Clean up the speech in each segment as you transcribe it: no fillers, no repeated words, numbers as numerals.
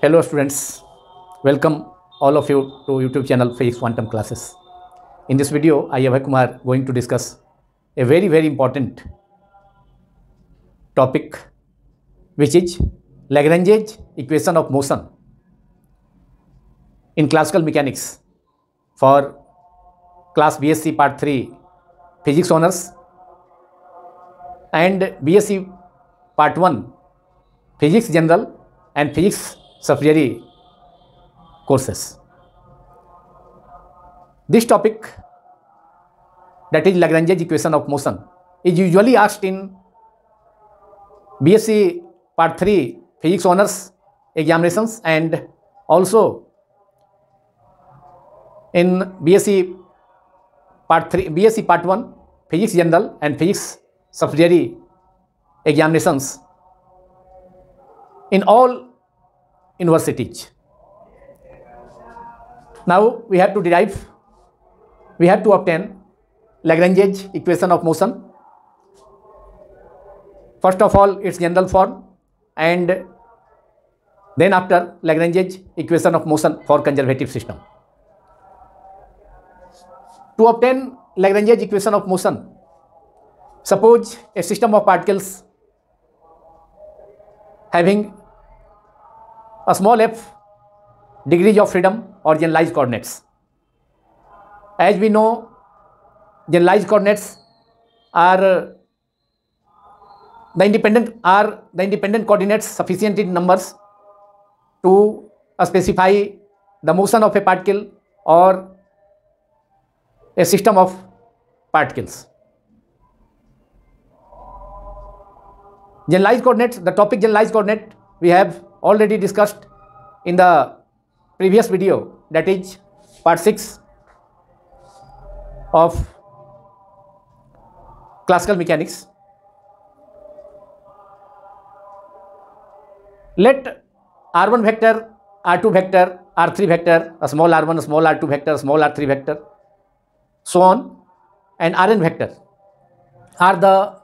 Hello students, welcome all of you to YouTube channel Physics Quantum Classes. In this video, I Abhay Kumar going to discuss a very important topic, which is Lagrange's equation of motion in classical mechanics for class BSc Part 3 Physics Honors and BSc Part 1 Physics General and Physics Subsidiary courses. This topic, that is Lagrange's equation of motion, is usually asked in BSc Part 3 Physics Honors examinations and also in BSc Part 1 Physics General and Physics Subsidiary examinations in all universities. Now we have to obtain Lagrange's equation of motion. First of all, its general form, and then after Lagrange's equation of motion for conservative system. To obtain Lagrange's equation of motion, suppose a system of particles having a small f degrees of freedom or generalized coordinates. As we know, generalized coordinates are the independent coordinates sufficient in numbers to specify the motion of a particle or a system of particles. Generalized coordinates, the topic generalized coordinate we have already discussed in the previous video, that is part 6 of classical mechanics. Let r1 vector, r2 vector, r3 vector, a small r1, a small r2 vector, a small r3 vector, so on, and rn vector are the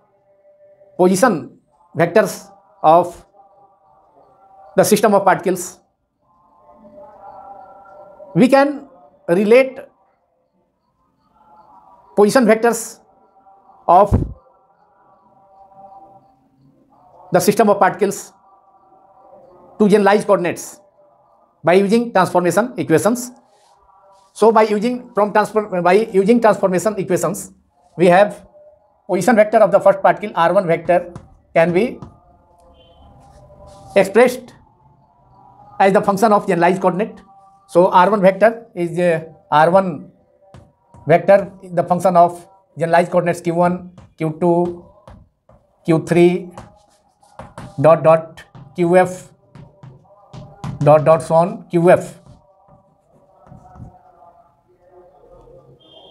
position vectors of the system of particles. We can relate position vectors of the system of particles to generalized coordinates by using transformation equations. So by using transformation equations, we have position vector of the first particle r1 vector can be expressed as the function of generalized coordinate. So r1 vector is r1 vector is the function of generalized coordinates q1, q2, q3, dot qf, dot so on qf,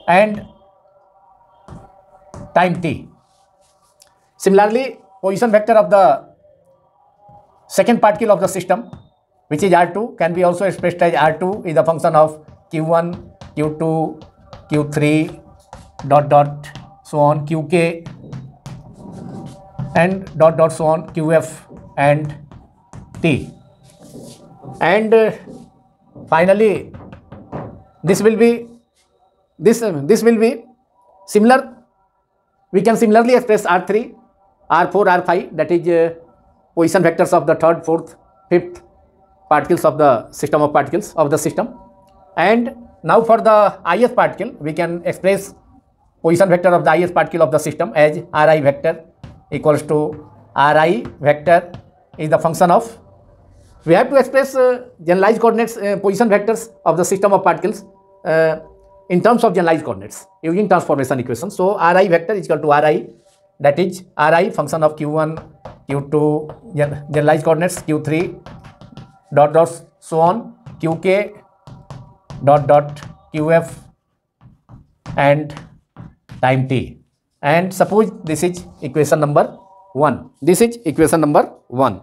and time t. Similarly, position vector of the second particle of the system, which is r2, can be also expressed as r2 is the function of q1, q2, q3, dot so on qk, and dot so on qf and t. And finally, this will be similar. We can similarly express r3, r4, r5, that is position vectors of the third, fourth, fifth particles of the system of particles of the system. And now for the ith particle, we can express position vector of the ith particle of the system as ri vector equals to ri vector is the function of, we have to express generalized coordinates, position vectors of the system of particles in terms of generalized coordinates using transformation equation. So ri vector is equal to ri, that is ri function of q1, q2, generalized coordinates q3, dot so on qk, dot qf and time t. And suppose this is equation number 1. This is equation number 1.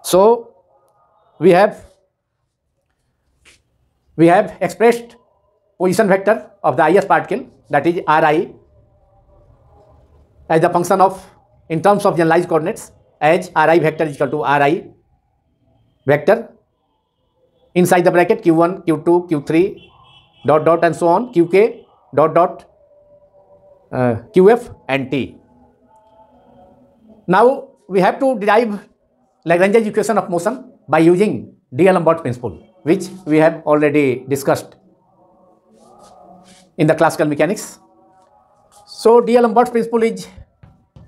So we have expressed position vector of the ith particle, that is ri, as the function of in terms of generalized coordinates as ri vector is equal to ri vector inside the bracket q1, q2, q3 dot dot and so on, qk dot dot qf and t. Now we have to derive Lagrange's equation of motion by using D'Alembert principle, which we have already discussed in the classical mechanics. So D'Alembert's principle is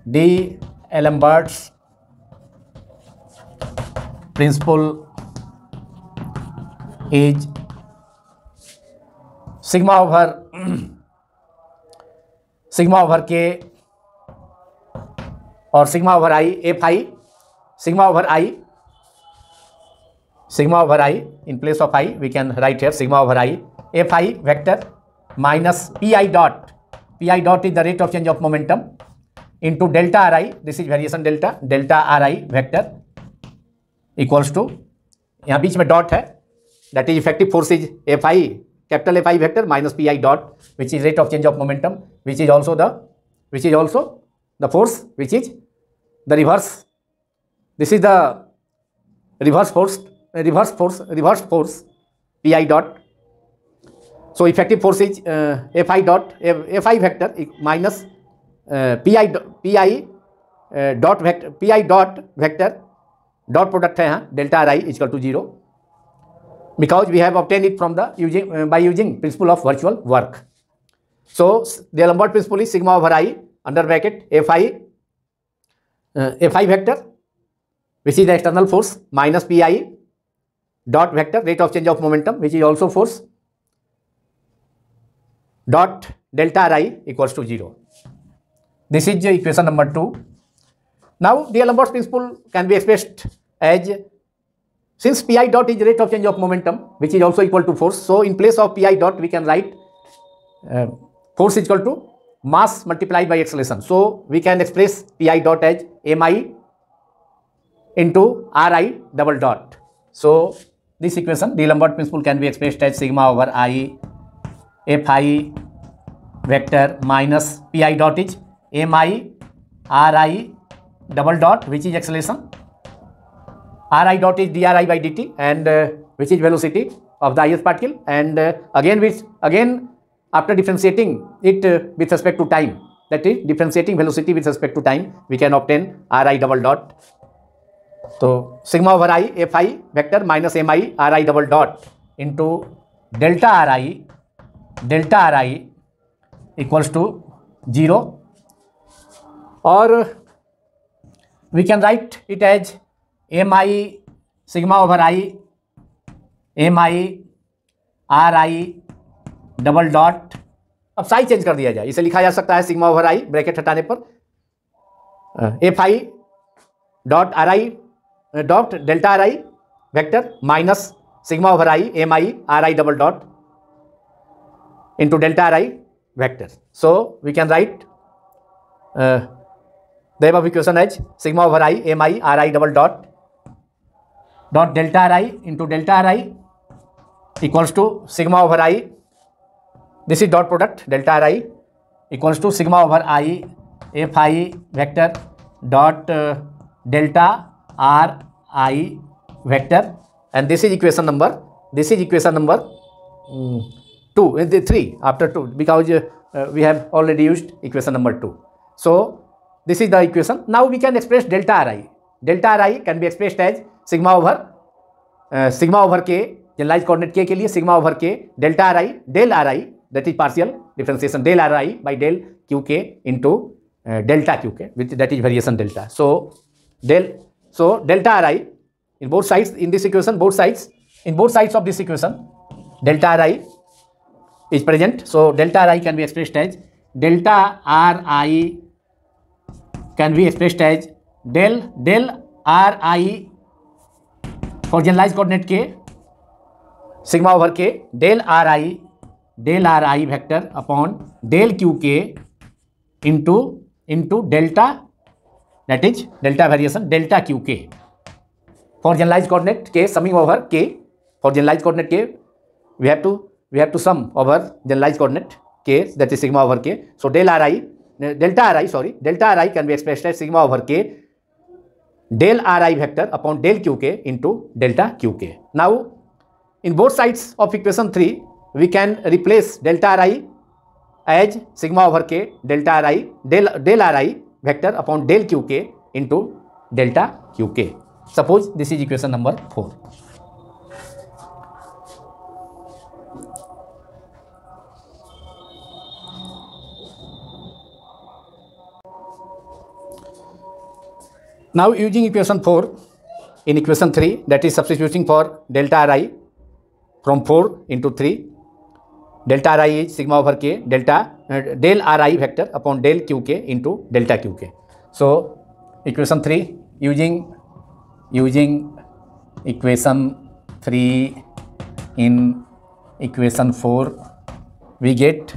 D'Alembert's principle is sigma over k और sigma over I f I, sigma over I in place of I we can write here sigma over I f I vector minus pi dot is the rate of change of momentum into delta Ri, this is variation delta Ri vector equals to, यहाँ बीच में dot है, that is effective force is Fi, capital Fi vector minus pi dot, which is rate of change of momentum, which is also the force, which is the reverse. This is the reverse force pi dot. So effective force is Fi dot Fi vector minus pi dot vector dot product है यहाँ delta Ri is equal to 0, because we have obtained it from the by using principle of virtual work. So D'Alembert principle is sigma over I under bracket Fi vector, which is the external force, minus pi dot vector rate of change of momentum, which is also force, dot delta Ri equals to 0. This is equation number 2. Now D'Alembert's principle can be expressed as, since pi dot is rate of change of momentum, which is also equal to force, so in place of pi dot we can write force is equal to mass multiplied by acceleration. So we can express pi dot as mi into Ri double dot. So this equation, D'Alembert principle, can be expressed as sigma over I Fi vector minus pi dot is mi Ri double dot, which is acceleration, Ri dot is dri by dt, and which is velocity of the ith particle, and again after differentiating it with respect to time, that is differentiating velocity with respect to time, we can obtain Ri double dot. So sigma over I Fi vector minus mi Ri double dot into delta Ri equals to 0, or we can write it as mi sigma over I mi Ri double dot. अब size change कर दिया जाए, इसे लिखा जा सकता है sigma over आई bracket हटाने पर F I dot R I dot delta R I vector minus sigma over I am I R I double dot into delta Ri vector. So we can write the above equation as sigma over I mi Ri double dot delta Ri into delta Ri equals to sigma over I, this is dot product, delta Ri equals to sigma over I Fi vector dot delta Ri vector, and this is equation number 3 after 2, because we have already used equation number 2. So this is the equation. Now we can express delta Ri. Delta Ri can be expressed as sigma over k, generalized coordinate k के लिए sigma over k delta Ri del Ri, that is partial differentiation del Ri by del qk into delta qk, which that is variation delta. So delta Ri in both sides, in this equation, in both sides of this equation, delta Ri is present. So delta Ri can be expressed as delta Ri can be expressed as del Ri for generalized coordinate k, sigma over k del Ri vector upon del qk into delta, that is delta variation delta qk for generalized coordinate k, summing over k. For generalized coordinate k we have to sum over generalized coordinate k, that is sigma over k. So delta Ri can be expressed as sigma over k del Ri vector upon del qk into delta qk. Now in both sides of equation 3, we can replace delta Ri as sigma over k delta Ri del Ri vector upon del Qk into delta Qk. Suppose this is equation number 4. Now using equation 4 in equation 3, that is substituting for delta Ri from 4 into 3, delta Ri is sigma over k delta del Ri vector upon del Qk into delta Qk. So equation 3 using equation 3 in equation 4 we get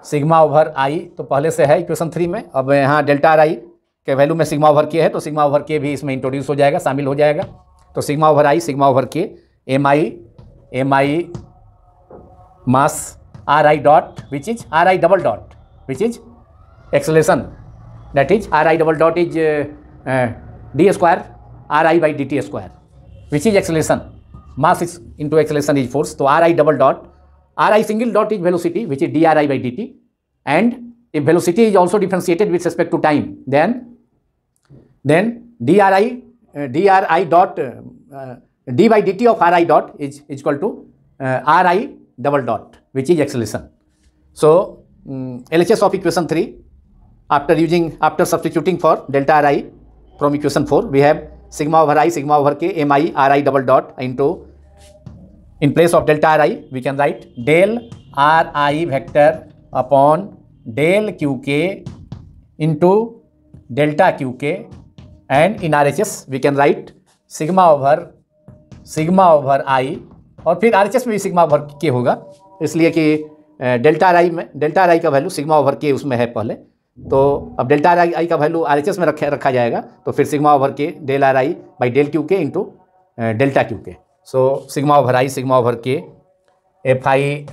sigma over I, तो पहले से है equation 3 में, अब यहाँ delta Ri के value में sigma over के है तो सिग्मा ओवर के भी इसमें इंट्रोड्यूस हो जाएगा, शामिल हो जाएगा। तो sigma over I sigma over K M I mass R I dot which is are I double dot which is acceleration, that is are I double dot is D square R I by D T square which is acceleration, mass is into acceleration is force. तो R I double dot, R I single dot is velocity which is D are I by D T, and if velocity is also differentiated with respect to time, then dri dot d by dt of ri dot is equal to ri double dot which is acceleration. So LHS of equation 3 after substituting for delta ri from equation 4, we have sigma over I sigma over k mi ri double dot into, in place of delta ri we can write del ri vector upon del qk into delta qk, and in RHS we can write sigma over I, और फिर RHS में भी sigma over के होगा, इसलिए कि delta राई का वैल्यू सिग्मा ओवर के उसमें है पहले, तो अब डेल्टा राई का वैल्यू RHS में रखा जाएगा, तो फिर sigma over K del R I by del Q K into delta Q K. So sigma over I sigma over K F I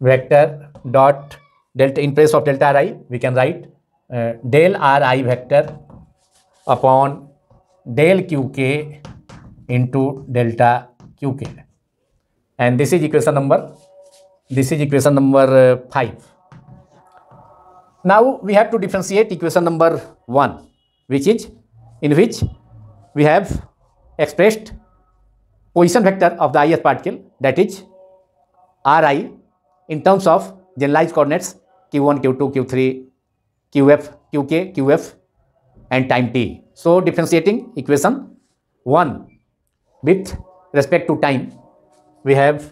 vector dot delta, in place of delta Ri we can write del Ri vector upon del Qk into delta Qk, and this is equation number 5. Now we have to differentiate equation number 1, which is in which we have expressed position vector of the ith particle, that is Ri, in terms of generalized coordinates q1, q2, q3, qf, qk, qf and time t. So differentiating equation 1 with respect to time, we have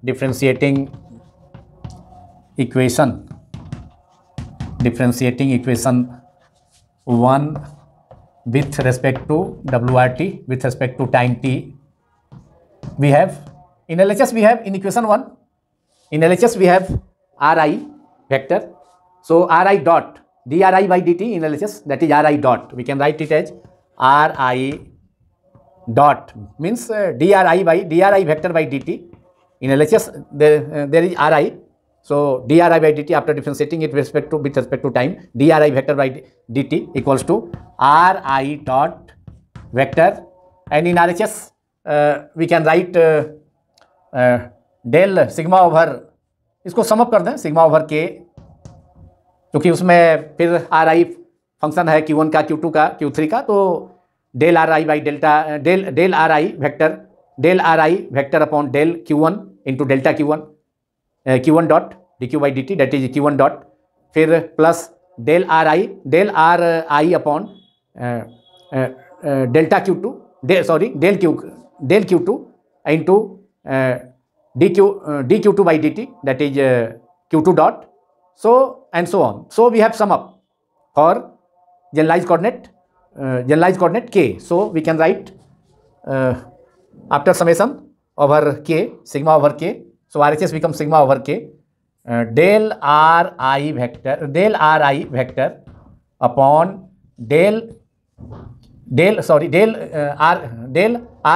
differentiating equation 1 with respect to wrt with respect to time t. We have in LHS, we have in equation 1, in LHS we have Ri vector. So Ri dot dri by dt in LHS, that is Ri dot, we can write it as Ri dot means dri vector by dt. In LHS there is Ri, so dri by dt after differentiating it with respect to time, dri vector by dt equals to Ri dot vector, and in RHS we can write del sigma over, इसको sum up कर दें sigma over के, क्योंकि उसमें फिर are I function है Q1 का, Q2 का, Q3 का, तो del R I by del R I vector upon del Q1 into delta Q1 dot D Q by D T, that is Q1 dot, फिर plus del R I upon delta Q2 del Q2 into dq2 by dt, that is q2 dot, so and so on. So we have sum up for generalized coordinate k. So we can write after summation over k, sigma over k, so RHS becomes sigma over k del ri vector upon del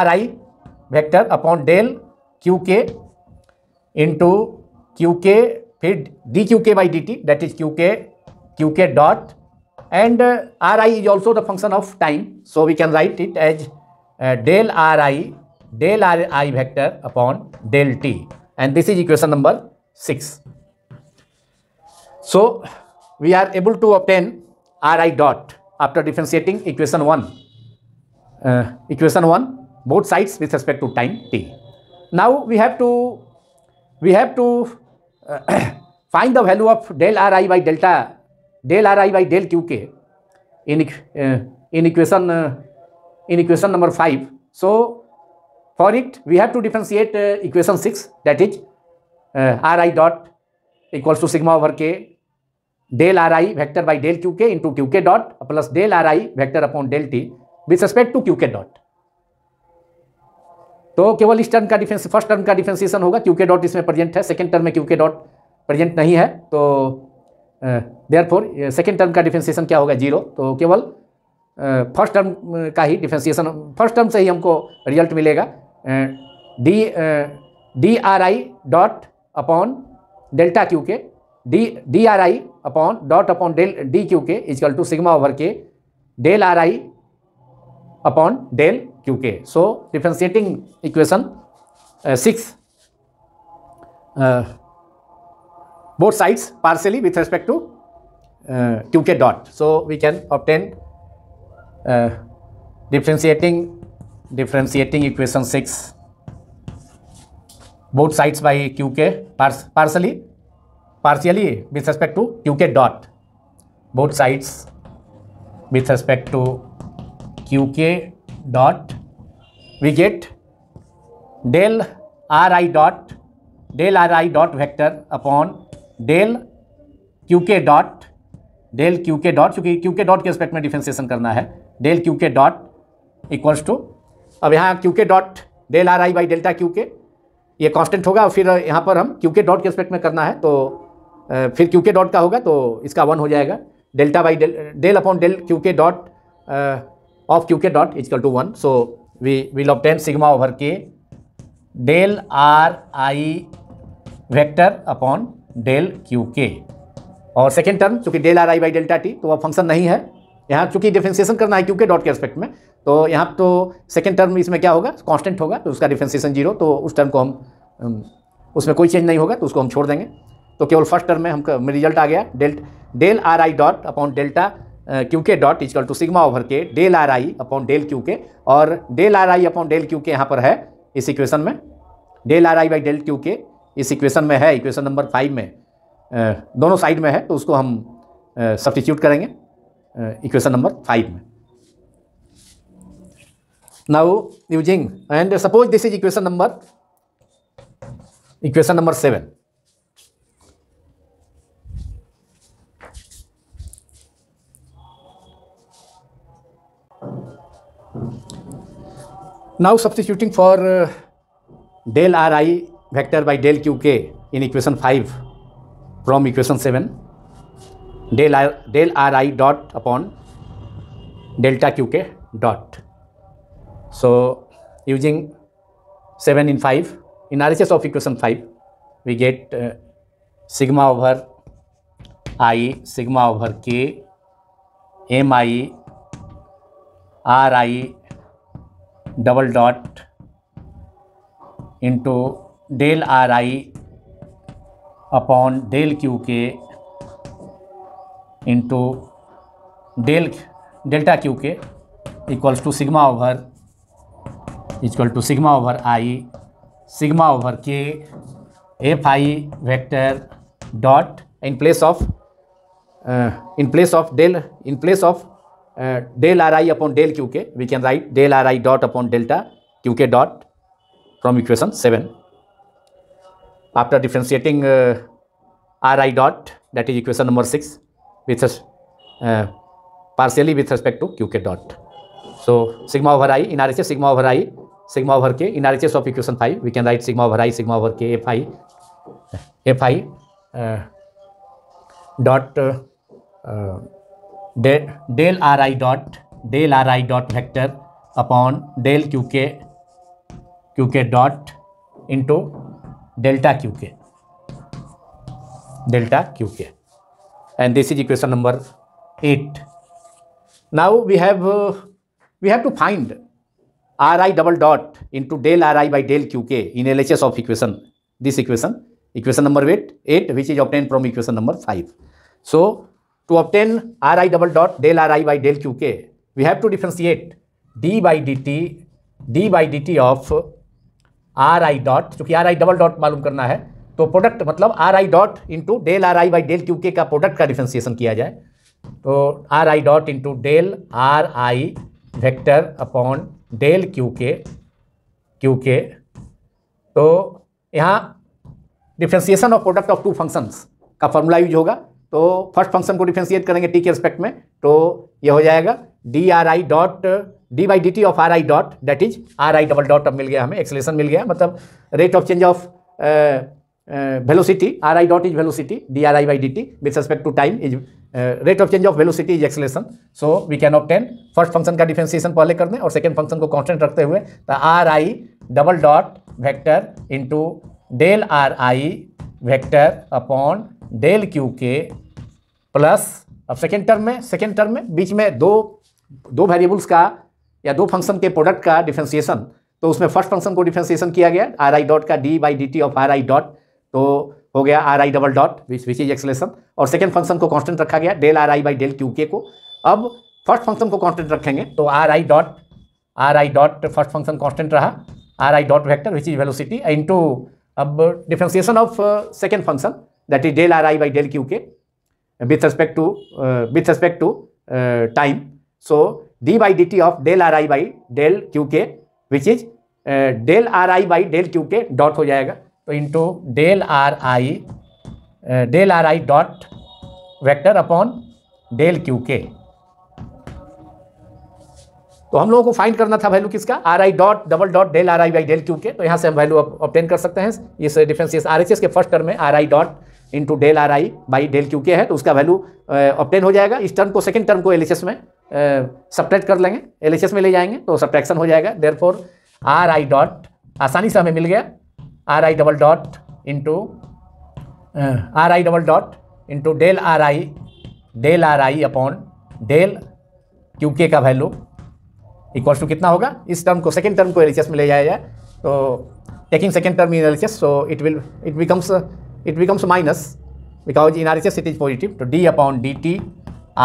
ri vector upon del qk into qk, फिर dqk by dt, that is qk dot, and ri is also the function of time, so we can write it as del ri del RI vector upon del T, and this is equation number 6. So we are able to obtain Ri dot after differentiating equation 1. Equation 1 both sides with respect to time t. Now we have to find the value of del Ri by del Qk in equation number 5. So for it we have to differentiate equation 6, that is Ri dot equals to sigma over k del Ri vector by del Qk into Qk dot plus del Ri vector upon del T with respect to Qk dot. तो केवल इस term का difference, first term का differentiation होगा, Qk dot इसमें present है, second term में Qk dot present नहीं है, तो देयरफॉर सेकंड टर्म का डिफरेंशिएशन क्या होगा, 0। तो केवल फर्स्ट टर्म का ही डिफरेंशिएशन, फर्स्ट टर्म से ही हमको रिजल्ट मिलेगा। D are I dot upon delta Qk, D are I upon dot upon del D Qk is equal to sigma over K del R I upon del Qk. So differentiating equation 6 both sides partially with respect to Qk dot. So we can obtain differentiating equation 6 both sides by Qk partially with respect to Qk dot, both sides with respect to Qk dot, we get del Ri dot vector upon del Qk dot चूंकि Qk dot के respect में differentiation करना है, del Qk dot equals to, अब यहाँ Qk dot del Ri by delta Qk ये constant होगा, और फिर यहाँ पर हम Qk डॉट के रिस्पेक्ट में करना है, तो फिर Qk डॉट का होगा तो इसका 1 हो जाएगा, delta by del upon del Qk dot of Qk dot is equal to 1. So we will obtain sigma over k del Ri vector upon del Qk, और सेकेंड टर्म चूंकि del Ri by delta t, तो वह function नहीं है यहाँ, चूंकि differentiation करना है Qk डॉट के रिस्पेक्ट में, तो यहाँ तो सेकेंड टर्म इसमें क्या होगा, कांस्टेंट होगा, तो उसका डिफरेंशिएशन 0, तो उस टर्म को हम उसमें कोई चेंज नहीं होगा, तो उसको हम छोड़ देंगे। तो केवल फर्स्ट टर्म में हम रिजल्ट आ गया del Ri dot upon delta Qk dot is equal to sigma over K del Ri upon del Qk, और del Ri upon del Qk यहाँ पर है इस इक्वेशन में, del Ri by del Qk इस इक्वेशन में है, इक्वेशन नंबर 5 में दोनों साइड में है, तो उसको हम सब्स्टिट्यूट करेंगे इक्वेशन नंबर 5 में। Now using, and suppose this is equation number 7। Now substituting for del Ri vector by del Qk in equation 5 from equation 7, del Ri dot upon delta Qk dot. So using 7 in 5, in RHS of equation 5, we get sigma over I, sigma over k, mi Ri double dot into del Ri upon del Qk into delta Qk equals to sigma over I sigma over k fi vector dot in place of del Ri upon del Qk, we can write del Ri dot upon delta Qk dot from equation 7. After differentiating Ri dot, that is equation number 6, with partially with respect to Qk dot. So sigma over I in RHS, sigma over I, sigma over k in RHS of equation 5, we can write sigma over I, sigma over k fi dot del Ri dot vector upon del Qk dot into delta Qk, and this is equation number 8. Now we have to find ri double dot into del ri by del qk in LHS of equation, this equation number 8, which is obtained from equation number 5. So to obtain ri double dot del ri by del qk, we have to differentiate d by dt of ri dot, चूंकि ri double dot मालूम करना है तो product मतलब ri dot into del ri by del qk का product का differentiation किया जाए, तो ri dot into del ri vector upon del qk, तो यहाँ differentiation of product of two functions का फॉर्मूला यूज होगा। तो फर्स्ट फंक्शन को डिफ्रेंशिएट करेंगे टी के रिस्पेक्ट में, तो ये हो जाएगा d are I dot d by D T of are I dot, that is are I double dot. अब मिल गया हमें, एक्सेलेरेशन मिल गया, मतलब rate of change of velocity, r I dot is velocity, d are I by D t with respect to time is rate of change of velocity is acceleration. So we can obtain first function का differentiation पहले कर दें और second function को constant रखते हुए, तो R I double dot vector into del R I vector upon del Q K plus, अब सेकेंड टर्म में बीच में दो वेरिएबल्स का या दो फंक्शन के प्रोडक्ट का डिफ्रेंसिएशन, तो उसमें फर्स्ट फंक्शन को डिफ्रेंसिएशन किया गया आर आई डॉट का D by D T of are I dot, तो हो गया R I double dot which is acceleration, और सेकेंड फंक्शन को कांस्टेंट रखा गया del R I by del Q K को। अब फर्स्ट फंक्शन को कांस्टेंट रखेंगे तो आर आई डॉट फर्स्ट फंक्शन कांस्टेंट रहा, R I dot vector which is velocity into, अब differentiation of second function that is del R I by del Q K with respect to time. So d by dt of del ri by del qk which is del ri by del qk dot हो जाएगा, तो into del R आई dot vector upon del qk। तो हम लोगों को find करना था value किसका, R I dot double dot del R I by del qk, तो यहाँ से हम वैल्यू ऑब्टेन कर सकते हैं। इस डिफरेंशिएशन RHS के फर्स्ट टर्म में R I dot into del R I by del Q K है, तो उसका वैल्यू ऑब्टेन हो जाएगा। इस टर्म को सेकंड टर्म को एलएचएस में सब्ट्रैक्ट कर लेंगे, एलएचएस में ले जाएंगे तो सब्ट्रैक्शन हो जाएगा। देयरफॉर आर आई डॉट आसानी से हमें मिल गया, R I double dot into del R I upon del Q K का वैल्यू इक्वल्स टू कितना होगा, इस टर्म को सेकंड टर्म को एलएचएस में ले जाया जाए, तो taking second term in LHS, so it becomes minus because in RHS it is positive, तो d upon dt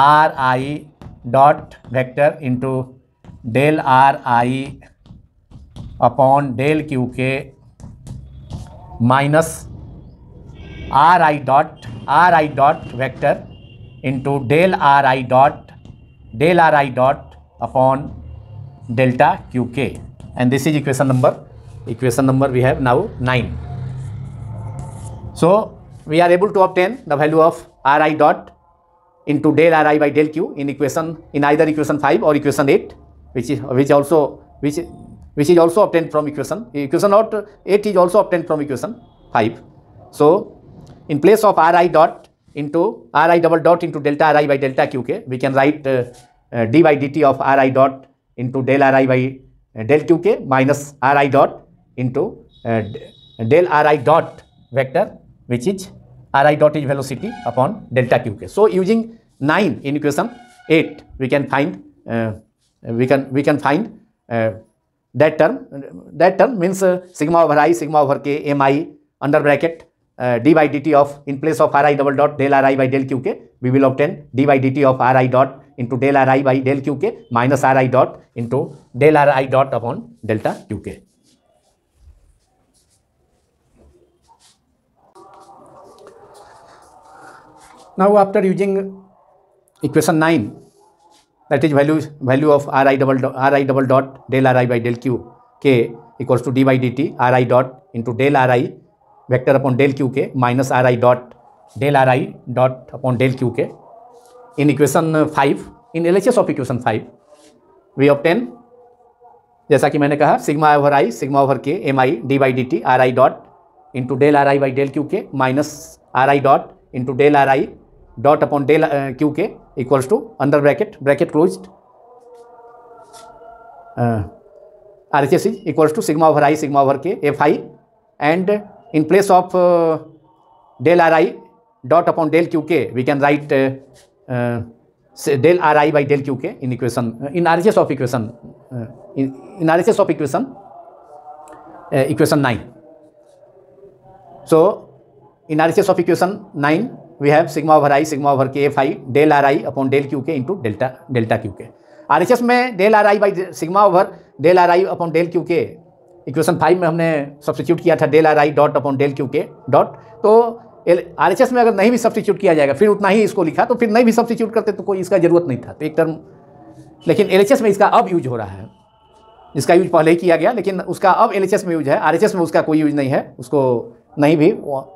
r I dot vector into del r I upon del q k minus r I dot vector into del r I dot upon delta q k, and this is equation number we have now 9. So we are able to obtain the value of ri dot into del ri by del q in either equation 5 or equation 8, which is also obtained from equation 8 is also obtained from equation 5. So in place of ri double dot into delta ri by delta qk, we can write d by dt of ri dot into del ri by del qk minus ri dot into del ri dot vector which is ri dot is velocity upon delta qk. So using 9 in equation 8 we can find that term means sigma over I sigma over k mi under bracket d by dt of, in place of ri double dot del ri by del qk we will obtain d by dt of ri dot into del ri by del qk minus ri dot into del ri dot upon delta qk. Now after using equation 9, that is value of ri double dot del ri by del q k equals to d by dt ri dot into del ri vector upon del q k minus ri dot del ri dot upon del q k. In equation 5, in LHS of equation 5 we obtain, जैसा कि मैंने कहा, sigma over I sigma over K M I D by D T R I dot into del R I by del Q K minus R I dot into del R I dot upon del Q K equals to under bracket closed R H S is equals to sigma over I sigma over K F I, and in place of del R I dot upon del Q के we can write del ri by del qk in equation, in RHS of equation in RHS of equation 9. So in RHS of equation 9 we have sigma over I sigma over k phi del r I upon del q k into delta q k. RHS में del r I by sigma over del r I upon del q k equation 5 में हमने substitute किया था del r I dot upon del q k dot. तो RHS में अगर नहीं भी सब्स्टिट्यूट किया जाएगा फिर उतना ही इसको लिखा, तो फिर नहीं भी सब्स्टिट्यूट करते तो कोई इसका जरूरत नहीं था, तो एक टर्म। लेकिन LHS में इसका अब यूज हो रहा है, इसका यूज पहले ही किया गया लेकिन उसका अब LHS में यूज है, RHS में उसका कोई यूज नहीं है, उसको नहीं भी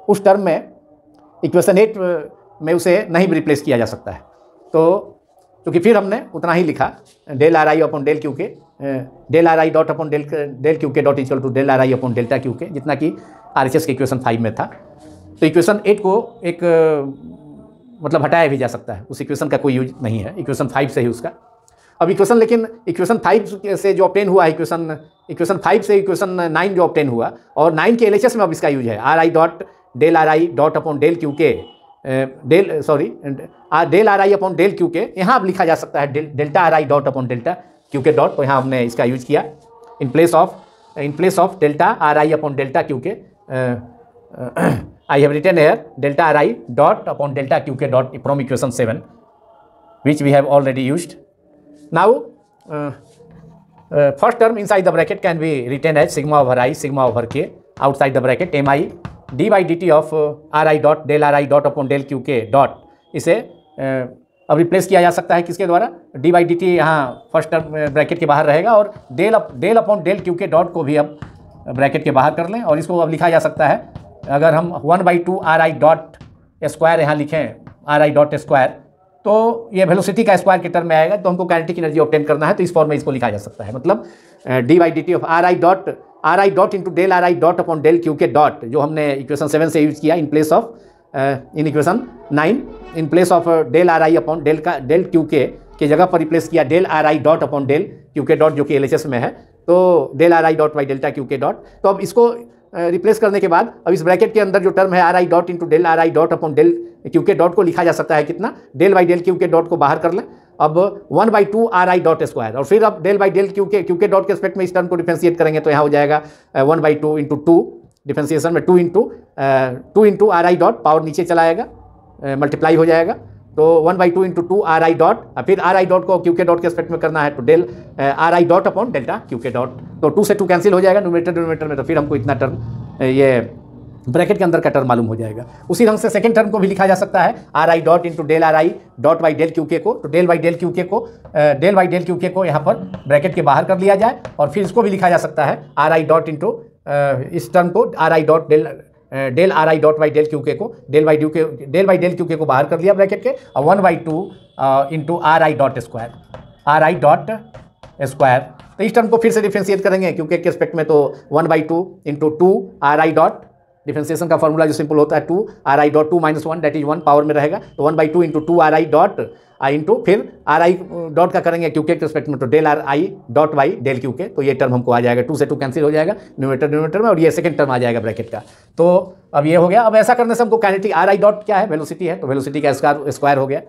उस टर्म में इक्वेशन 8 में उसे नहीं भी रिप्लेस किया जा सकता है। तो क्योंकि फिर हमने उतना ही लिखा del r I upon del q k, del r I dot upon del q k dot equal to del r I upon delta q k, जितना कि RHS के इक्वेशन 5 में था। तो इक्वेशन 8 को एक मतलब हटाया भी जा सकता है, उस इक्वेशन का कोई यूज नहीं है, इक्वेशन 5 से ही उसका अब इक्वेशन। लेकिन इक्वेशन 5 से जो ऑब्टेन हुआ इक्वेशन 5 से इक्वेशन 9 जो ऑब्टेन हुआ, और 9 के LHS में अब इसका यूज है r I dot del r I dot upon del q k del r I upon del q k, यहाँ अब लिखा जा सकता है delta r I dot upon delta q k dot. तो यहाँ हमने इसका यूज किया in place of delta r I upon delta q k I have written here delta r I dot upon delta q k dot from equation 7 which we have already used. Now first term inside the bracket can be written as sigma over I sigma over k outside the bracket mi d by dt ऑफ r I dot del r I dot upon del q k dot. इसे अब replace किया जा सकता है किसके द्वारा, d by dt यहाँ फर्स्ट टर्म ब्रैकेट के बाहर रहेगा, और del upon del q k dot को भी अब ब्रैकेट के बाहर कर लें, और इसको अब लिखा जा सकता है अगर हम 1/2 r I डॉट स्क्वायर यहाँ लिखें r I डॉट स्क्वायर, तो ये वेलोसिटी का स्क्वायर के टर्म में आएगा, तो हमको काइनेटिक एनर्जी ऑब्टेन करना है, तो इस फॉर्म में इसको लिखा जा सकता है। मतलब d by dt ऑफ r I dot into del r I dot upon del q k dot, जो हमने इक्वेशन 7 से यूज किया in place of in equation 9 in place of del r I upon del q k की जगह पर replace किया del r I dot upon del q k dot, जो कि LHS में है, तो del r I dot by delta q k dot. तो अब इसको रिप्लेस करने के बाद अब इस ब्रैकेट के अंदर जो टर्म है r I dot into del r I dot upon del q k dot को लिखा जा सकता है कितना, del by del q k dot को बाहर कर लें, अब 1/2 r I डॉट स्क्वायर, और फिर अब del by del q k dot के रिस्पेक्ट में इस टर्म को डिफरेंशिएट करेंगे, तो यहाँ हो जाएगा 1/2 इंटू 2, डिफरेंशिएशन में 2 into r I dot, power नीचे चला आएगा, मल्टीप्लाई हो जाएगा, तो 1/2 इंटू 2 r I डॉट, फिर r I डॉट को q k डॉट के रिस्पेक्ट में करना है, तो del r I dot upon delta q k dot, तो 2 से 2 कैंसिल हो जाएगा न्यूमरेटर में, तो फिर हमको इतना टर्म ये ब्रैकेट के अंदर का टर्म मालूम हो जाएगा। उसी ढंग से सेकंड टर्म को भी लिखा जा सकता है r I dot into del r I dot by del q k को, तो del by del q k को यहाँ पर ब्रैकेट के बाहर कर लिया जाए, और फिर इसको भी लिखा जा सकता है r I डॉट इंटू इस टर्म को r I dot del r I dot by del q k को del by del q k को बाहर कर लिया ब्रैकेट के, और 1/2 into r I dot square. तो इस टर्म को फिर से डिफरेंशिएट करेंगे क्योंकि के रिस्पेक्ट में, तो 1/2 into 2 r I dot, differentiation का फॉर्मूला जो सिंपल होता है 2 r I dot 2 - 1 that is 1 power में रहेगा, तो 1/2 into 2 r I dot into फिर r I डॉट का करेंगे क्यू के रिस्पेक्ट में, तो del r I dot by del q k, तो ये टर्म हमको आ जाएगा, 2 से 2 कैंसिल हो जाएगा न्यूमरेटर में, और ये सेकंड टर्म आ जाएगा ब्रैकेट का। तो अब ये हो गया। अब ऐसा करने से हमको काइनेटिक r I डॉट क्या है, वेलोसिटी है, तो वेलोसिटी का स्क्वायर हो गया,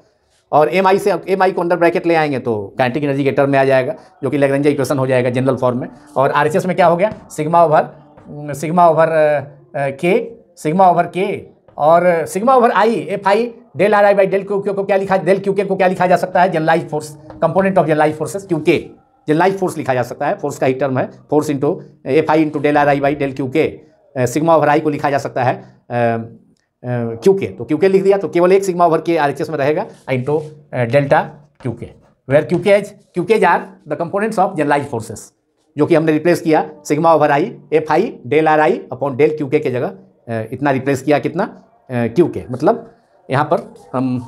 और एम आई को अंडर ब्रैकेट ले आएंगे तो काइनेटिक एनर्जी के टर्म में आ जाएगा, जो कि लैग्रेंज इक्वेशन हो जाएगा जनरल फॉर्म में। और RHS में क्या हो गया, सिग्मा ओवर के और sigma over I F I del r I by del q k को क्या लिखा, del q k को क्या लिखा जा सकता है, generalise force, component of generalise forces q k, generalise force लिखा जा सकता है, फोर्स का ही टर्म है, force into F I into del r I by del q k। Sigma over I को लिखा जा सकता है q k, तो q k लिख दिया, तो केवल एक सिग्मा ओवर के RHS में रहेगा into delta q k, where q k are the components of generalise forces, जो कि हमने रिप्लेस किया sigma over I F I del r I upon del q k के जगह इतना रिप्लेस किया, कितना q k। मतलब यहाँ पर हम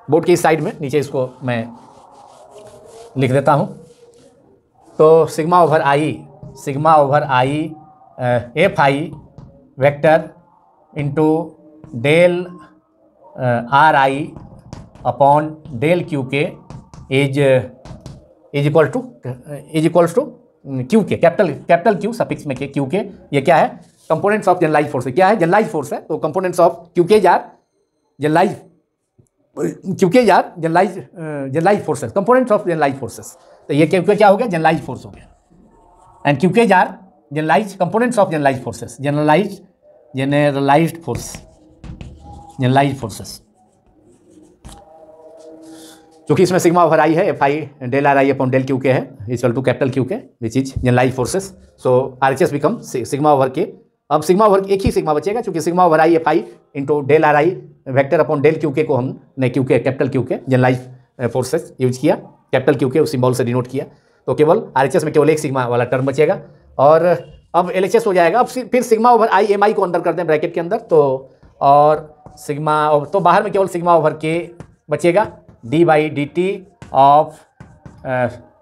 बोर्ड की इस साइड में नीचे इसको मैं लिख देता हूँ, तो sigma over I F I vector into del r I upon del q k is equal to q k, capital Q suffix में q k, ये क्या है, कंपोनेंट्स ऑफ जनरलाइज फोर्स। क्या है, जनरलाइज फोर्स है, तो कंपोनेंट्स ऑफ q k जार generalise forces, components of generalise forces, तो ये क्या हो गया, जनरलाइज फोर्स हो गया। and QKs are generalized components of generalized forces, generalized forces. क्योंकि इसमें सिग्मा ओवर आई है, F I del R I upon del Q K है equal to capital Q K which is generalise forces. So RHS become sigma over K. अब sigma over एक ही sigma बचेगा क्योंकि sigma over I F I into del R I vector upon del Q K को हमने Q K capital Q K generalise forces use किया, capital Q K उस symbol से डिनोट किया. तो केवल RHS में केवल एक सिग्मा वाला टर्म बचेगा. और अब LHS हो जाएगा. अब फिर सिग्मा ओवर आई एम आई को अंदर कर दें ब्रैकेट के अंदर, तो और सिग्मा, तो बाहर में केवल सिग्मा ओवर के बचेगा D by D T of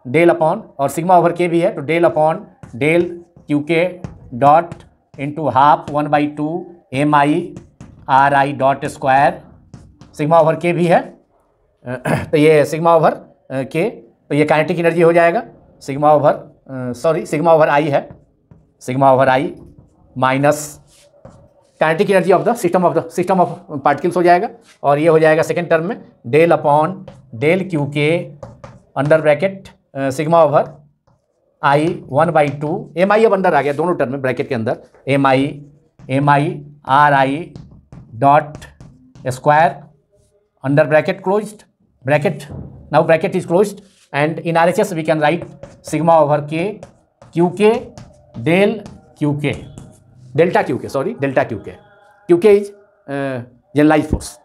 del upon, और सिग्मा ओवर के भी है तो del upon del Q K dot into half 1/2 M I R I dot square. Sigma over K भी है तो ये सिग्मा ओवर के, तो ये काइनेटिक एनर्जी हो जाएगा सिग्मा ओवर आई है, sigma over I minus kinetic energy of the system of particles हो जाएगा. और ये हो जाएगा सेकेंड टर्म में del upon del Q K under bracket sigma over I 1/2 M I अब अंदर आ गया दोनों टर्म में ब्रैकेट के अंदर M I R I dot square under bracket closed bracket. Now bracket is closed and in RHS we can write sigma over K Q K del Q K delta Q K Q K is generalized force.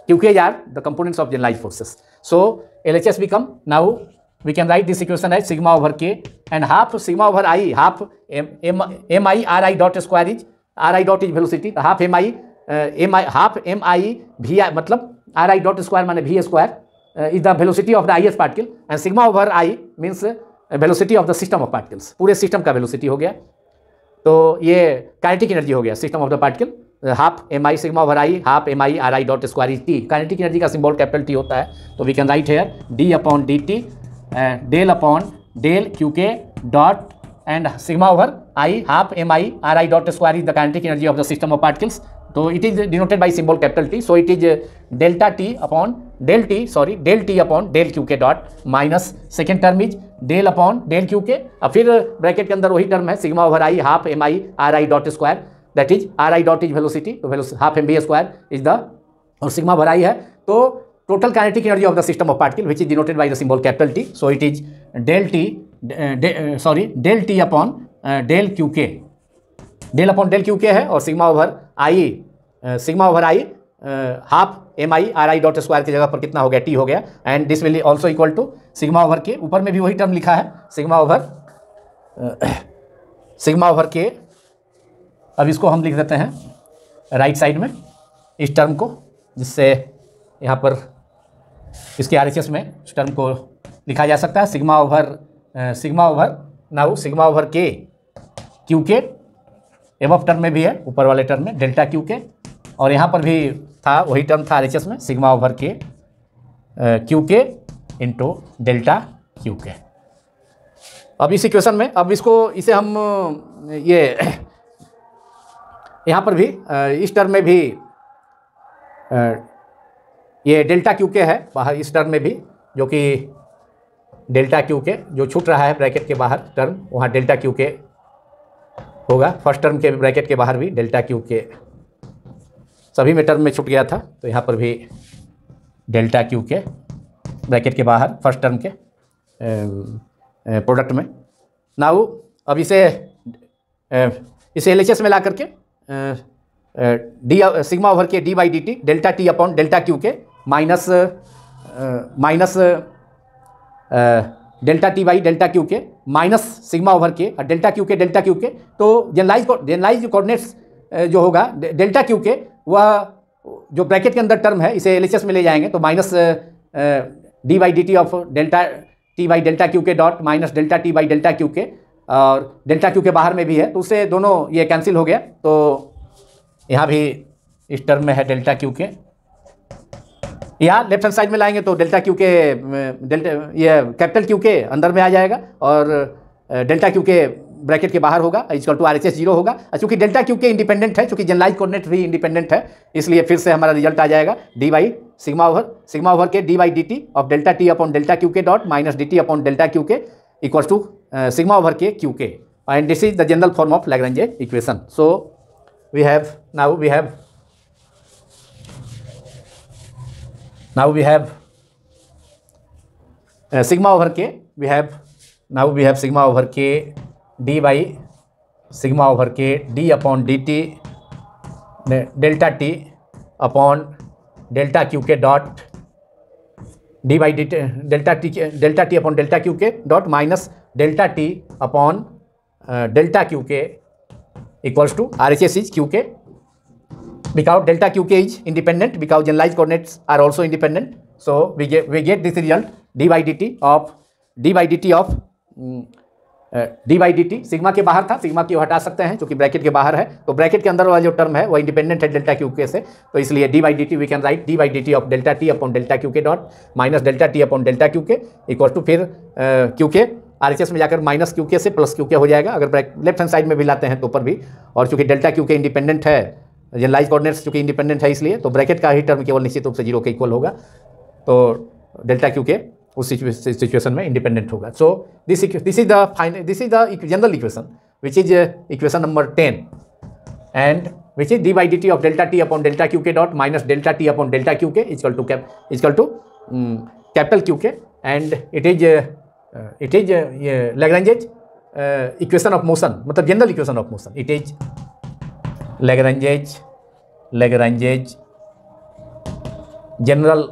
QKs are the components of generalized forces. So LHS become, now we can write this equation as sigma over k and half sigma over I, half m I r I dot square is r I dot is velocity, half m I v I मतलब r I dot square माने v square is the velocity of the ith particle and sigma over I means velocity of the system of particles. पूरे system का velocity हो गया. तो ये kinetic energy हो गया system of the particle. Half M I sigma over I half M I R I dot square is T. Kinetic energy का symbol capital T होता है, तो we can write here D upon D T del upon del Q K dot and sigma over I half M I R I dot square is the kinetic energy of the system of particles. तो it is denoted by symbol capital T. So it is delta T upon del T upon del Q K dot minus second term is del upon del Q K. अब फिर bracket के अंदर वही term है sigma over I half M I R I dot square that is are I dot is velocity, तो half M B square is the, और sigma over I है तो total kinetic energy of the system of particle which is denoted by the symbol capital T. So it is del T upon del Q K, del upon del Q K है और sigma over I half M I R I dot square की जगह पर कितना हो गया T हो गया. And this will also equal to sigma over K, ऊपर में भी वही टर्म लिखा है सिग्मा ओवर के. अब इसको हम लिख देते हैं राइट साइड में इस टर्म को, जिससे यहाँ पर इसके RHS में इस टर्म को लिखा जा सकता है सिग्मा ओवर के क्यू के. एबव टर्म में भी है, ऊपर वाले टर्म में डेल्टा क्यू के, और यहाँ पर भी था वही टर्म था RHS में sigma over K Q K into delta Q K. अब इस इक्वेशन में अब इसे हम ये यहाँ पर भी इस टर्म में भी ये डेल्टा क्यू के है बाहर, इस टर्म में भी जो कि डेल्टा क्यू के जो छूट रहा है ब्रैकेट के बाहर टर्म, वहाँ डेल्टा क्यू के होगा. फर्स्ट टर्म के ब्रैकेट के बाहर भी डेल्टा क्यू के सभी में टर्म में छूट गया था, तो यहाँ पर भी डेल्टा क्यू के ब्रैकेट के बाहर फर्स्ट टर्म के प्रोडक्ट में. नाउ अब इसे LHS में ला करके D sigma over K D by D T delta T upon delta Q K minus delta T by delta Q K minus sigma over K delta Q K. तो generalise coordinates जो होगा delta Q के, वह जो bracket के अंदर term है इसे LHS में ले जाएंगे तो minus D by D T of delta T by delta Q K dot minus delta T by delta Q K, और डेल्टा क्यू के बाहर में भी है तो उससे दोनों ये कैंसिल हो गया. तो यहाँ भी इस टर्म में है डेल्टा क्यू के, यहाँ लेफ्ट हैंड साइड में लाएंगे तो डेल्टा क्यू के ये कैपिटल क्यू के अंदर में आ जाएगा और डेल्टा क्यू के ब्रैकेट के बाहर होगा इक्वल टू RHS 0 होगा. चूंकि डेल्टा क्यू के इंडिपेंडेंट है, चूंकि जनरलाइज कोऑर्डिनेट भी इंडिपेंडेंट है, इसलिए फिर से हमारा रिजल्ट आ जाएगा D by sigma over K D by D T of delta T upon delta Q K dot minus D T upon delta Q K equal to sigma over K Q K. and this is the general form of Lagrange equation. So we have now we have sigma over k. We have sigma over k d by sigma over k d upon dt delta t upon delta qk dot d by dt delta t upon delta qk dot minus delta t upon delta qk equals to RHS is qk, because delta qk is independent, because generalized coordinates are also independent. So we get this result d by dt sigma के बाहर था, sigma की हटा सकते हैं क्योंकि bracket के बाहर है, तो ब्रैकेट के अंदर वाला जो टर्म है वो इंडिपेंडेंट है डेल्टा क्यूके से, तो इसलिए D by D T we can write D by D T of delta T upon delta QK dot minus delta T upon delta QK equal to फिर क्यूके आरएचएस में जाकर minus क्यूके से plus क्यूके हो जाएगा, अगर लेफ्ट हैंड साइड में भी लाते हैं तो ऊपर भी, और चूंकि डेल्टा क्यूके इंडिपेंडेंट है, जनरलाइज कोऑर्डिनेट्स चूंकि इंडिपेंडेंट है इसलिए तो ब्रैकेट का ही टर्म केवल निश्चित रूप से 0 के इक्वल होगा, तो डेल्टा क्यूके उस सिचुएशन में इंडिपेंडेंट होगा. So this is the general equation which is equation number 10 and which is D by D T of delta T upon delta Q K dot minus delta T upon delta Q K equal to capital Q K, and it is Lagrange's equation of motion, मतलब general equation of motion. It is Lagrange's general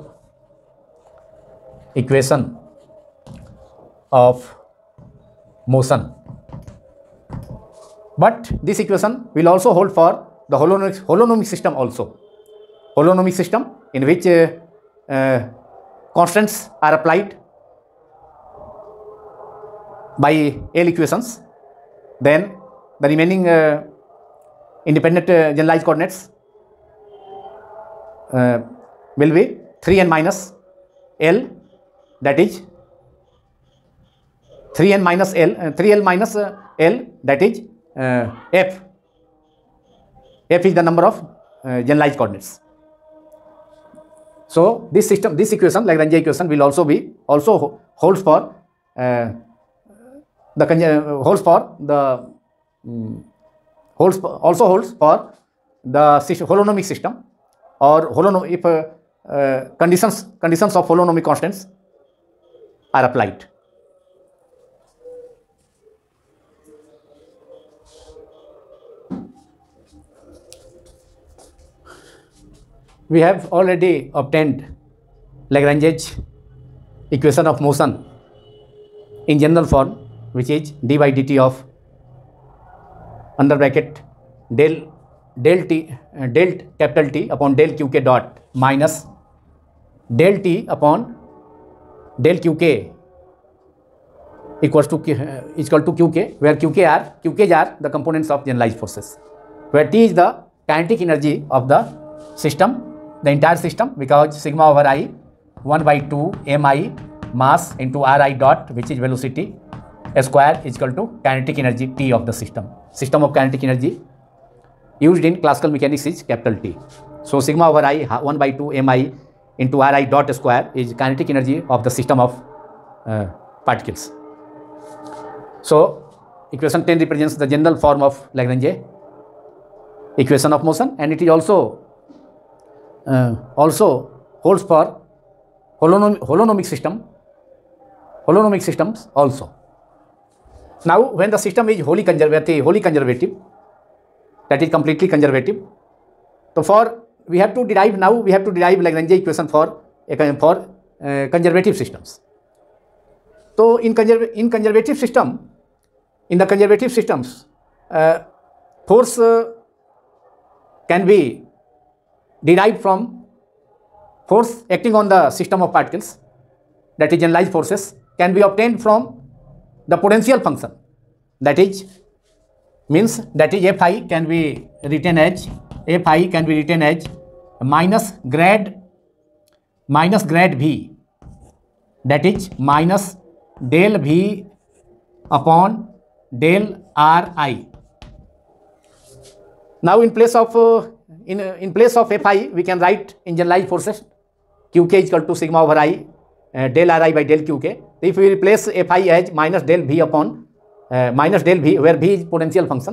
equation of motion, but this equation will also hold for the holonomic system also, holonomic system in which constants are applied by L equations, then the remaining independent generalized coordinates will be 3n minus L, that is 3n minus L, 3L minus L, that is F. F is the number of generalized coordinates. So this equation, Lagrange equation, will also holds for the holonomic system, or if conditions of holonomic constants are applied. We have already obtained Lagrange's equation of motion in general form, which is d by dt of under bracket del capital T upon del qk dot minus del T upon del qk equal to qk, where qk's are the components of generalized forces, where T is the kinetic energy of the system, the entire system, because sigma over I 1 by 2 mi mass into ri dot, which is velocity square, is equal to kinetic energy T of the system. System of kinetic energy used in classical mechanics is capital T. So sigma over I 1 by 2 mi into ri dot square is kinetic energy of the system of particles. So equation 10 represents the general form of Lagrange equation of motion, and it is also holds for holonomic systems also. Now when the system is wholly conservative, that is completely conservative, so we have to derive Lagrange equation for conservative systems. So in the conservative systems, force can be derived from force acting on the system of particles, that is generalized forces, can be obtained from the potential function, that is Fi can be written as minus grad V, that is minus del V upon del Ri. Now in place of Fi, we can write in generalized forces Qk is equal to sigma over I del Ri by del Qk. If we replace Fi as minus del V upon minus del V where V is potential function,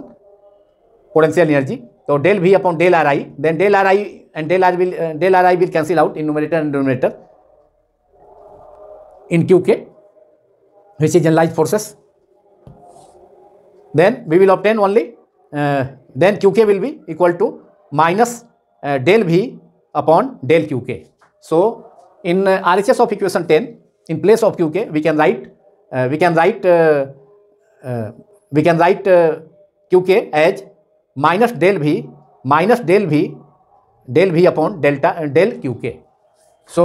potential energy. तो del V upon del R I, then del R I and del r I will cancel out in numerator and denominator in qk, which is generalized forces. Then we will obtain only then qk will be equal to minus del v upon del qk. So in RHS of equation 10, in place of qk we can write qk as minus del v upon del qk. So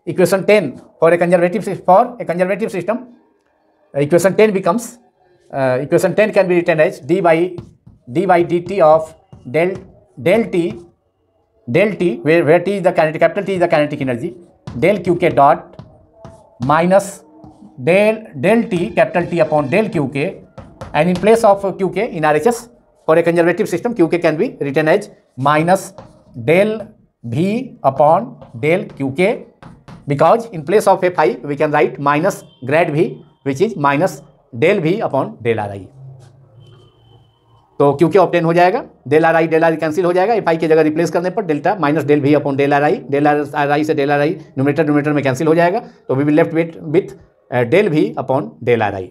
equation 10 for a conservative system, equation 10 becomes equation 10 can be written as d by dt of del t where t is the kinetic, capital T is the kinetic energy, del qk dot minus del t capital T upon del qk, and in place of qk in RHS for a conservative system qk can be written as minus del v upon del qk, because in place of phi we can write minus grad v which is minus del v upon del ri. तो qk obtain हो जाएगा, del ri cancel हो जाएगा, phi की जगह रिप्लेस करने पर delta minus del v upon del ri से del ri न्यूमरेटर में कैंसिल हो जाएगा, तो we will left with del v upon del ri.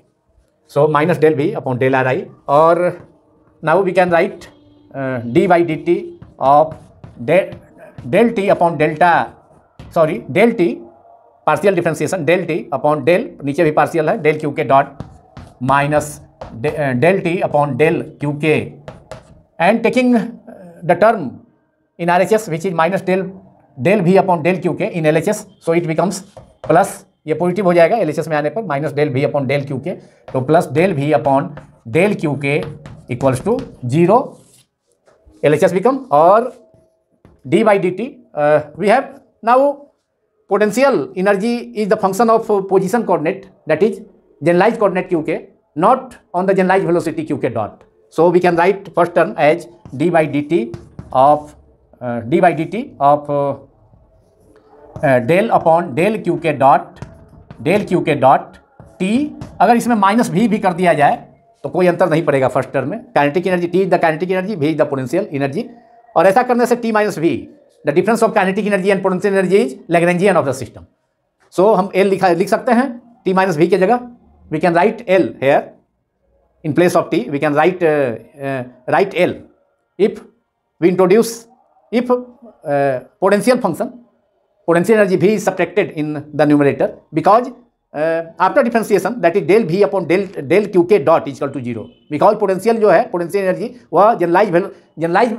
So minus del v upon del ri, और now we can write d by dt of del t upon del t partial differentiation del t upon del, नीचे भी partial है, del qk dot minus del t upon del qk, and taking the term in RHS which is minus del v upon del qk in LHS, so it becomes plus, ये positive हो जाएगा LHS में आने पर, minus del v upon del qk, तो plus del v upon del qk equals to 0. LHS become, और d by dt we have now potential energy is the function of position coordinate, that is generalized coordinate qk, not on the generalized velocity qk dot. So we can write first term as d by dt of del upon del qk dot t. अगर इसमें minus भी कर दिया जाए तो कोई अंतर नहीं पड़ेगा फर्स्ट टर्म में. Kinetic energy t is the kinetic energy, v is the potential energy, और ऐसा करने से t minus v the difference of kinetic energy and potential energy is Lagrangian of the system. So हम L लिख सकते हैं t minus v की जगह, we can write L here in place of t, we can write L if we introduce, if potential energy v is subtracted in the numerator, because after differentiation that is del v upon del qk dot is equal to 0, because potential जो है, potential energy वह generalise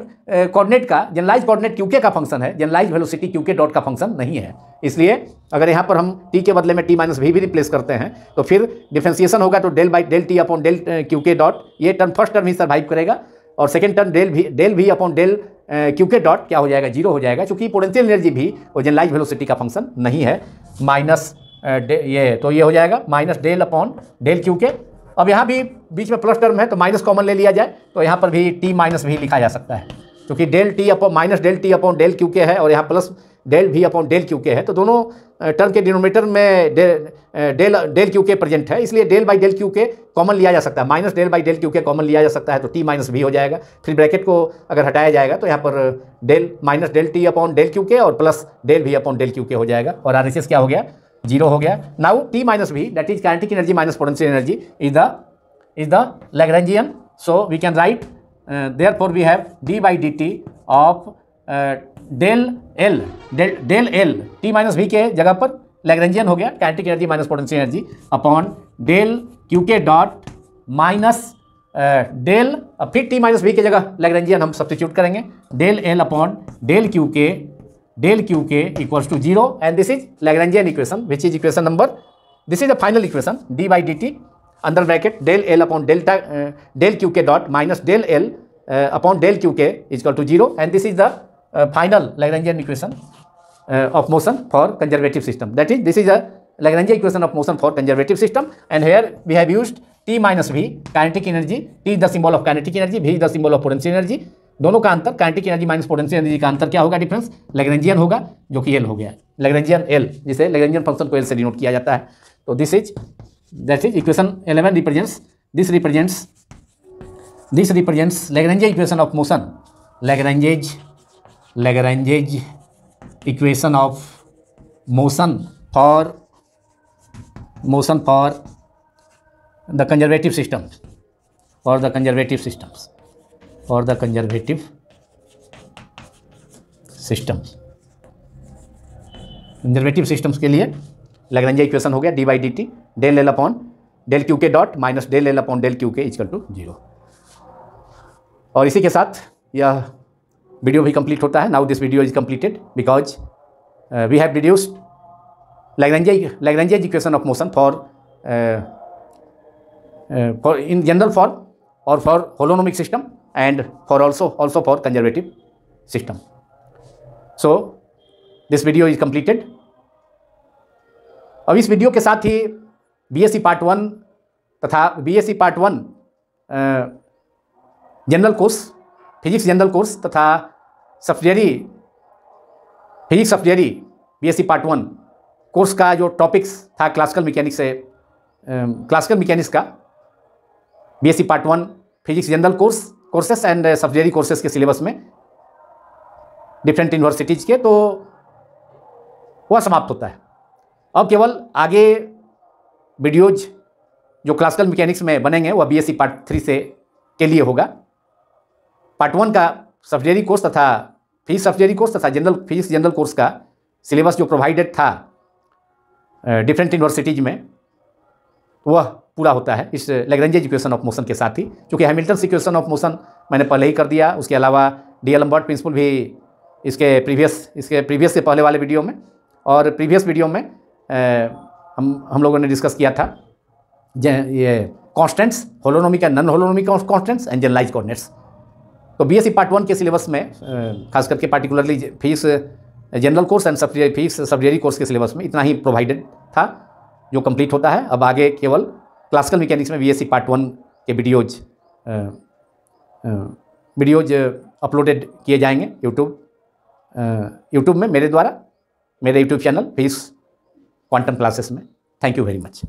coordinate qk का function है, generalise velocity qk dot का function नहीं है. इसलिए अगर यहाँ पर हम t के बदले में t माइनस v भी रिप्लेस करते हैं तो फिर डिफरेंशिएशन होगा तो del t upon del qk dot, ये टर्म फर्स्ट टर्म ही सर्वाइव करेगा, और second term del v upon del qk dot क्या हो जाएगा, 0 हो जाएगा, क्योंकि पोटेंशियल एनर्जी भी वो जनरलाइज वेलोसिटी का फंक्शन नहीं है. माइनस ये तो ये हो जाएगा minus del upon del qk. अब यहाँ भी बीच में प्लस टर्म है तो माइनस कॉमन ले लिया जाए, तो यहाँ पर भी t माइनस भी लिखा जा सकता है, क्योंकि del T upon minus del T upon del qk है और यहाँ plus del v upon del qk है, तो दोनों टर्म के डिनोमिनेटर में डेल qk प्रेजेंट है, इसलिए del by del qk common लिया जा सकता है, minus del by del qk common लिया जा सकता है, तो t माइनस v हो जाएगा. फिर ब्रैकेट को अगर हटाया जाएगा तो यहाँ पर del minus del T upon del qk और plus del v upon del qk हो जाएगा, और RHS क्या हो गया, 0 हो गया. Now t minus v that is kinetic energy minus potential energy is the Lagrangian. So we can write therefore we have d by dt of del L t minus v के जगह पर Lagrangian हो गया, kinetic energy minus potential energy, upon del qk dot minus del, फिर t minus v की जगह Lagrangian हम substitute करेंगे, del L upon del qk equals to 0, and this is Lagrangian equation which is equation number, this is the final equation d by dt under bracket del L upon del qk dot minus del L upon del qk is equal to 0, and this is the final Lagrangian equation of motion for conservative system. That is, this is a Lagrangian equation of motion for conservative system, and here we have used t minus v, kinetic energy, t is the symbol of kinetic energy, v is the symbol of potential energy. दोनों का अंतर kinetic energy minus potential energy का अंतर क्या होगा, difference Lagrangian होगा, जो कि L हो गया, Lagrangian L, जिसे Lagrangian फंक्शन को L से डिनोट किया जाता है. तो this is that is equation 11 represents this represents Lagrange equation of motion, Lagrange equation of motion for the conservative systems, conservative systems के लिए Lagrange इक्वेशन हो गया D by D T del L upon del Q K dot minus del L upon del Q K equal to 0। और इसी के साथ यह video भी कंप्लीट होता है। Now this video is completed because we have deduced Lagrange equation of motion for in general form or for holonomic system and for also for conservative system. So this video is completed. अब इस video के साथ ही BSc part 1 तथा BSc part 1 general course physics general course तथा subsidiary physics subsidiary BSc part 1 course का जो topics था classical mechanics का BSc part 1 physics general courses and subsidiary courses के सिलेबस में डिफरेंट यूनिवर्सिटीज़ के, तो वह समाप्त होता है। अब केवल आगे वीडियोज जो क्लासिकल मैकेनिक्स में बनेंगे वह BSc पार्ट 3 से के लिए होगा। पार्ट 1 का सब्सिडियरी कोर्स तथा फिजिक्स सब्सिडियरी कोर्स तथा फिजिक्स जनरल कोर्स का सिलेबस जो प्रोवाइडेड था डिफरेंट यूनिवर्सिटीज़ में, वह पूरा होता है इस Lagrange इक्वेशन ऑफ मोशन के साथ ही। चूँकि हैमिल्टन इक्वेशन ऑफ मोशन मैंने पहले ही कर दिया, उसके अलावा डीएलम्बर्ट प्रिंसिपल भी इसके प्रीवियस से पहले वाले वीडियो में, और प्रीवियस वीडियो में हम लोगों ने डिस्कस किया था ये constants, holonomic and non holonomic constants and generalise coordinates. तो BSc पार्ट 1 के सिलेबस में खास करके particularly physics general course and physics subsidiary course के सिलेबस में इतना ही प्रोवाइडेड था जो कंप्लीट होता है। अब आगे केवल क्लासिकल मैकेनिक्स में BSc पार्ट 1 के वीडियोज अपलोडेड किए जाएंगे यूट्यूब में मेरे द्वारा, मेरे YouTube channel physics quantum classes में। Thank you very much.